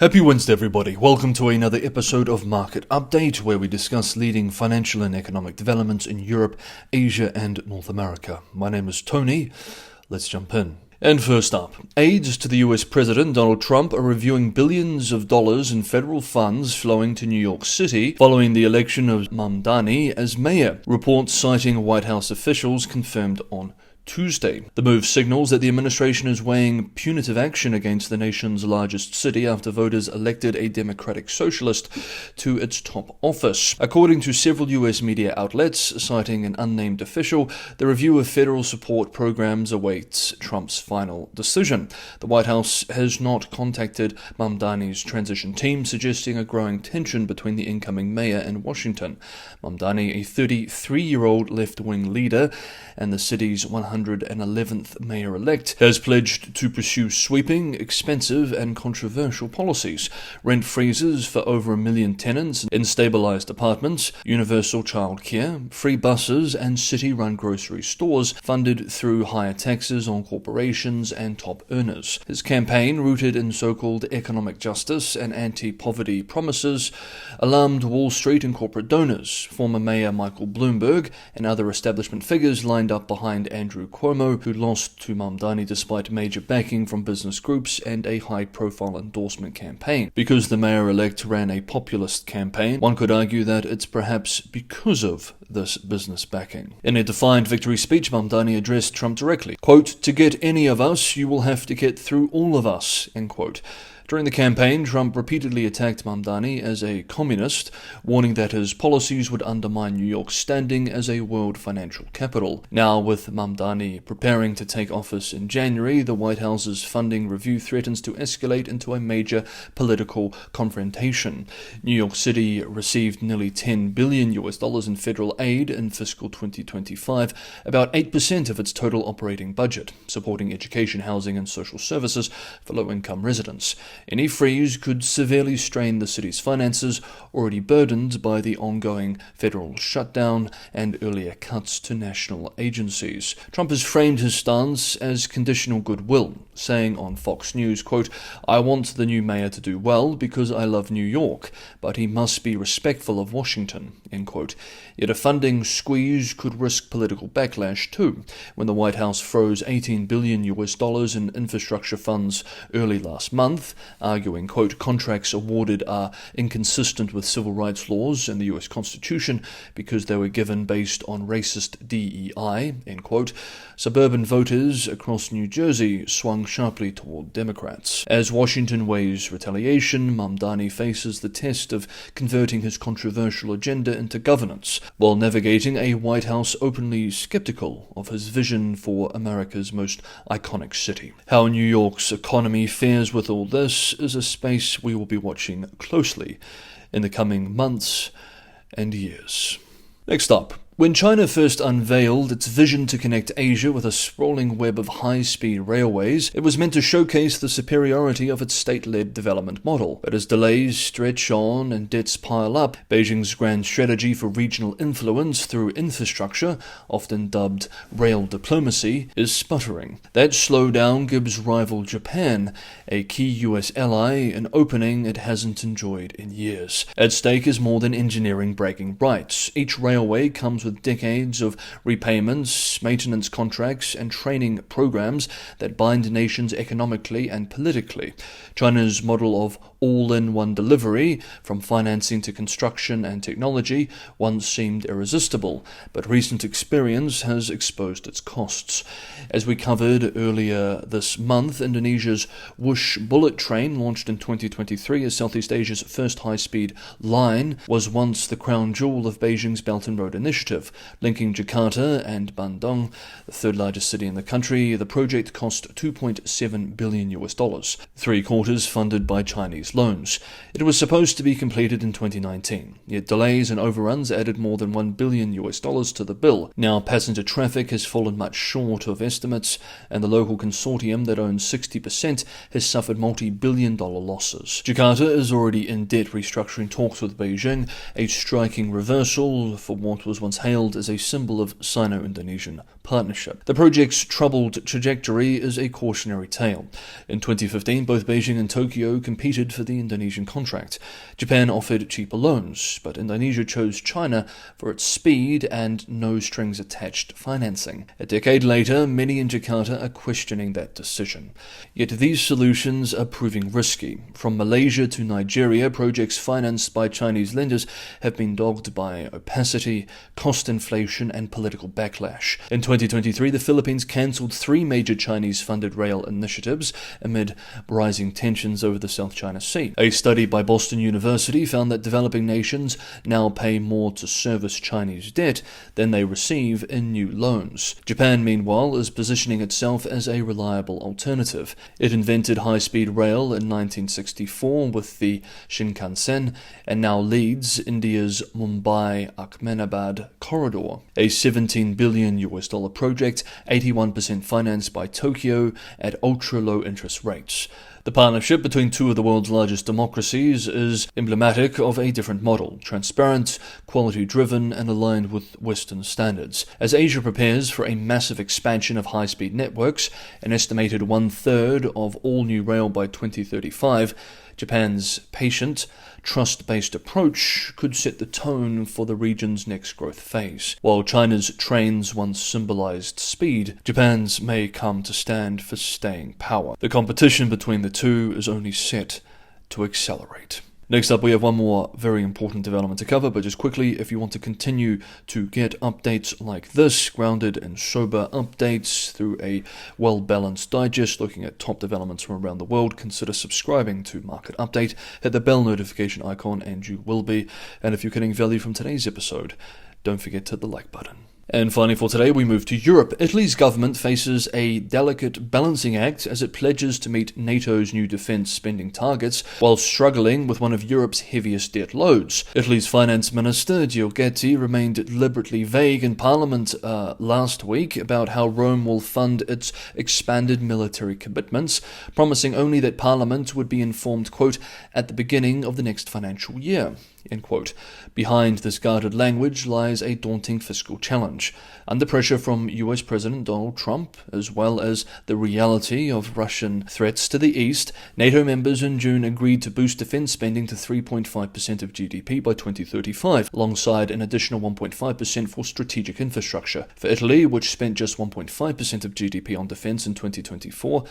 Happy Wednesday, everybody. Welcome to another episode of Market Update, where we discuss leading financial and economic developments in Europe, Asia, and North America. My name is Tony. Let's jump in. And first up, aides to the US President Donald Trump are reviewing billions of dollars in federal funds flowing to New York City following the election of Mamdani as mayor. Reports citing White House officials confirmed on Tuesday. The move signals that the administration is weighing punitive action against the nation's largest city after voters elected a Democratic socialist to its top office. According to several U.S. media outlets, citing an unnamed official, the review of federal support programs awaits Trump's final decision. The White House has not contacted Mamdani's transition team, suggesting a growing tension between the incoming mayor and Washington. Mamdani, a 33-year-old left-wing leader and the city's 111th mayor-elect, has pledged to pursue sweeping, expensive, and controversial policies: rent freezes for over 1 million tenants in stabilized apartments, universal child care, free buses, and city-run grocery stores funded through higher taxes on corporations and top earners. His campaign, rooted in so-called economic justice and anti-poverty promises, alarmed Wall Street and corporate donors. Former Mayor Michael Bloomberg and other establishment figures lined up behind Andrew Cuomo, who lost to Mamdani despite major backing from business groups and a high-profile endorsement campaign. Because the mayor-elect ran a populist campaign, one could argue that it's perhaps because of this business backing. In a defiant victory speech, Mamdani addressed Trump directly. Quote, "To get any of us, you will have to get through all of us," end quote. During the campaign, Trump repeatedly attacked Mamdani as a communist, warning that his policies would undermine New York's standing as a world financial capital. Now, with Mamdani preparing to take office in January, the White House's funding review threatens to escalate into a major political confrontation. New York City received nearly $10 billion in federal aid in fiscal 2025, about 8% of its total operating budget, supporting education, housing, and social services for low-income residents. Any freeze could severely strain the city's finances, already burdened by the ongoing federal shutdown and earlier cuts to national agencies. Trump has framed his stance as conditional goodwill, saying on Fox News, quote, "I want the new mayor to do well because I love New York, but he must be respectful of Washington," end quote. Yet a funding squeeze could risk political backlash too. When the White House froze $18 billion in infrastructure funds early last month, arguing, quote, "contracts awarded are inconsistent with civil rights laws and the U.S. Constitution because they were given based on racist DEI," end quote, suburban voters across New Jersey swung sharply toward Democrats. As Washington weighs retaliation, Mamdani faces the test of converting his controversial agenda into governance, while navigating a White House openly skeptical of his vision for America's most iconic city. How New York's economy fares with all this is a space we will be watching closely in the coming months and years. Next up, when China first unveiled its vision to connect Asia with a sprawling web of high-speed railways, it was meant to showcase the superiority of its state-led development model. But as delays stretch on and debts pile up, Beijing's grand strategy for regional influence through infrastructure, often dubbed rail diplomacy, is sputtering. That slowdown gives rival Japan, a key US ally, an opening it hasn't enjoyed in years. At stake is more than engineering bragging rights. Each railway comes with decades of repayments, maintenance contracts, and training programs that bind nations economically and politically. China's model of all-in-one delivery, from financing to construction and technology, once seemed irresistible, but recent experience has exposed its costs. As we covered earlier this month, Indonesia's Wush bullet train, launched in 2023 as Southeast Asia's first high-speed line, was once the crown jewel of Beijing's Belt and Road Initiative. Linking Jakarta and Bandung, the third largest city in the country, the project cost $2.7 billion, three-quarters funded by Chinese loans. It was supposed to be completed in 2019, yet delays and overruns added more than $1 billion to the bill. Now passenger traffic has fallen much short of estimates, and the local consortium that owns 60% has suffered multi-billion-dollar losses. Jakarta is already in debt restructuring talks with Beijing, a striking reversal for what was once hailed as a symbol of Sino-Indonesian partnership. The project's troubled trajectory is a cautionary tale. In 2015, both Beijing and Tokyo competed for to the Indonesian contract. Japan offered cheaper loans, but Indonesia chose China for its speed and no-strings-attached financing. A decade later, many in Jakarta are questioning that decision. Yet these solutions are proving risky. From Malaysia to Nigeria, projects financed by Chinese lenders have been dogged by opacity, cost inflation, and political backlash. In 2023, the Philippines cancelled 3 major Chinese-funded rail initiatives amid rising tensions over the South China Sea. A study by Boston University found that developing nations now pay more to service Chinese debt than they receive in new loans. Japan, meanwhile, is positioning itself as a reliable alternative. It invented high-speed rail in 1964 with the Shinkansen and now leads India's Mumbai-Ahmedabad corridor, a $17 billion project, 81% financed by Tokyo at ultra-low interest rates. The partnership between two of the world's largest democracies is emblematic of a different model, transparent, quality-driven, and aligned with Western standards. As Asia prepares for a massive expansion of high-speed networks, an estimated 1/3 of all new rail by 2035, Japan's patient, trust-based approach could set the tone for the region's next growth phase. While China's trains once symbolized speed, Japan's may come to stand for staying power. The competition between the two is only set to accelerate. Next up, we have one more very important development to cover, but just quickly, if you want to continue to get updates like this, grounded and sober updates through a well-balanced digest looking at top developments from around the world, consider subscribing to Market Update. Hit the bell notification icon and you will be. And if you're getting value from today's episode, don't forget to hit the like button. And finally for today, we move to Europe. Italy's government faces a delicate balancing act as it pledges to meet NATO's new defence spending targets while struggling with one of Europe's heaviest debt loads. Italy's finance minister, Giorgetti, remained deliberately vague in Parliament last week about how Rome will fund its expanded military commitments, promising only that Parliament would be informed, quote, at the beginning of the next financial year. End quote. Behind this guarded language lies a daunting fiscal challenge. Under pressure from US President Donald Trump, as well as the reality of Russian threats to the east, NATO members in June agreed to boost defense spending to 3.5% of GDP by 2035, alongside an additional 1.5% for strategic infrastructure. For Italy, which spent just 1.5% of GDP on defense in 2024,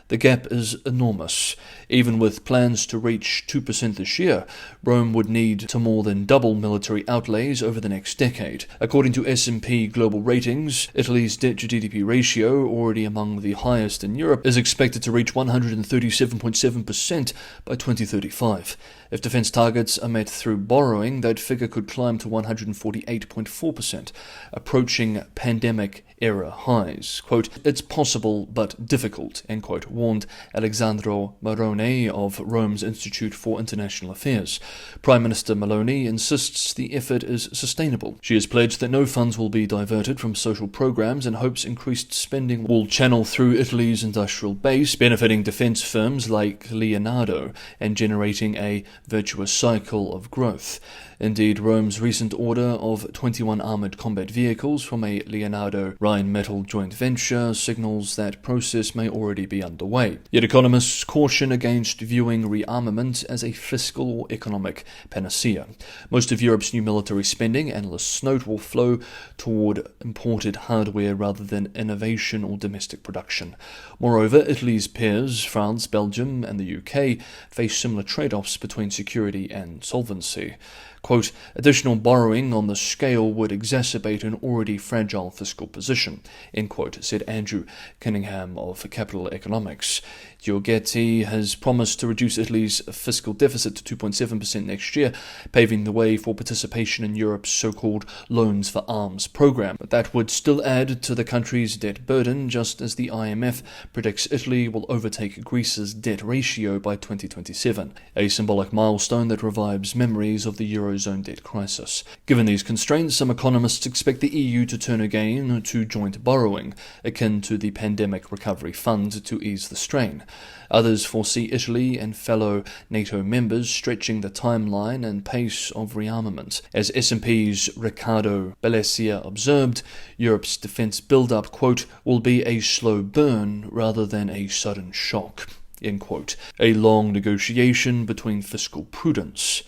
the gap is enormous. Even with plans to reach 2% this year, Rome would need to more than double military outlays over the next decade. According to S&P Global Ratings, Italy's debt-to-GDP ratio, already among the highest in Europe, is expected to reach 137.7% by 2035. If defense targets are met through borrowing, that figure could climb to 148.4%, approaching pandemic-era highs. Quote, it's possible but difficult, end quote, warned Alessandro Marone of Rome's Institute for International Affairs. Prime Minister Meloni insists the effort is sustainable. She has pledged that no funds will be diverted from social programs and hopes increased spending will channel through Italy's industrial base, benefiting defense firms like Leonardo and generating a virtuous cycle of growth. Indeed, Rome's recent order of 21 armoured combat vehicles from a Leonardo-Rheinmetall joint venture signals that process may already be underway. Yet economists caution against viewing rearmament as a fiscal or economic panacea. Most of Europe's new military spending, analysts note, will flow toward imported hardware rather than innovation or domestic production. Moreover, Italy's peers, France, Belgium, and the UK, face similar trade-offs between security and solvency. Quote, additional borrowing on the scale would exacerbate an already fragile fiscal position, end quote, said Andrew Cunningham of Capital Economics. Giorgetti has promised to reduce Italy's fiscal deficit to 2.7% next year, paving the way for participation in Europe's so-called Loans for Arms program. But that would still add to the country's debt burden, just as the IMF predicts Italy will overtake Greece's debt ratio by 2027, a symbolic milestone that revives memories of the Eurozone debt crisis. Given these constraints, some economists expect the EU to turn again to joint borrowing, akin to the Pandemic Recovery Fund, to ease the strain. Others foresee Italy and fellow NATO members stretching the timeline and pace of rearmament. As S&P's Riccardo Bellezia observed, Europe's defence build-up, quote, will be a slow burn rather than a sudden shock. End quote. A long negotiation between fiscal prudence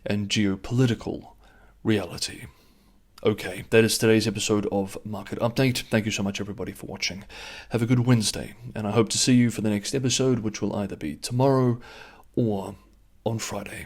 and geopolitical reality. Okay, that is today's episode of Market Update. Thank you so much, everybody, for watching. Have a good Wednesday, and I hope to see you for the next episode, which will either be tomorrow or on Friday.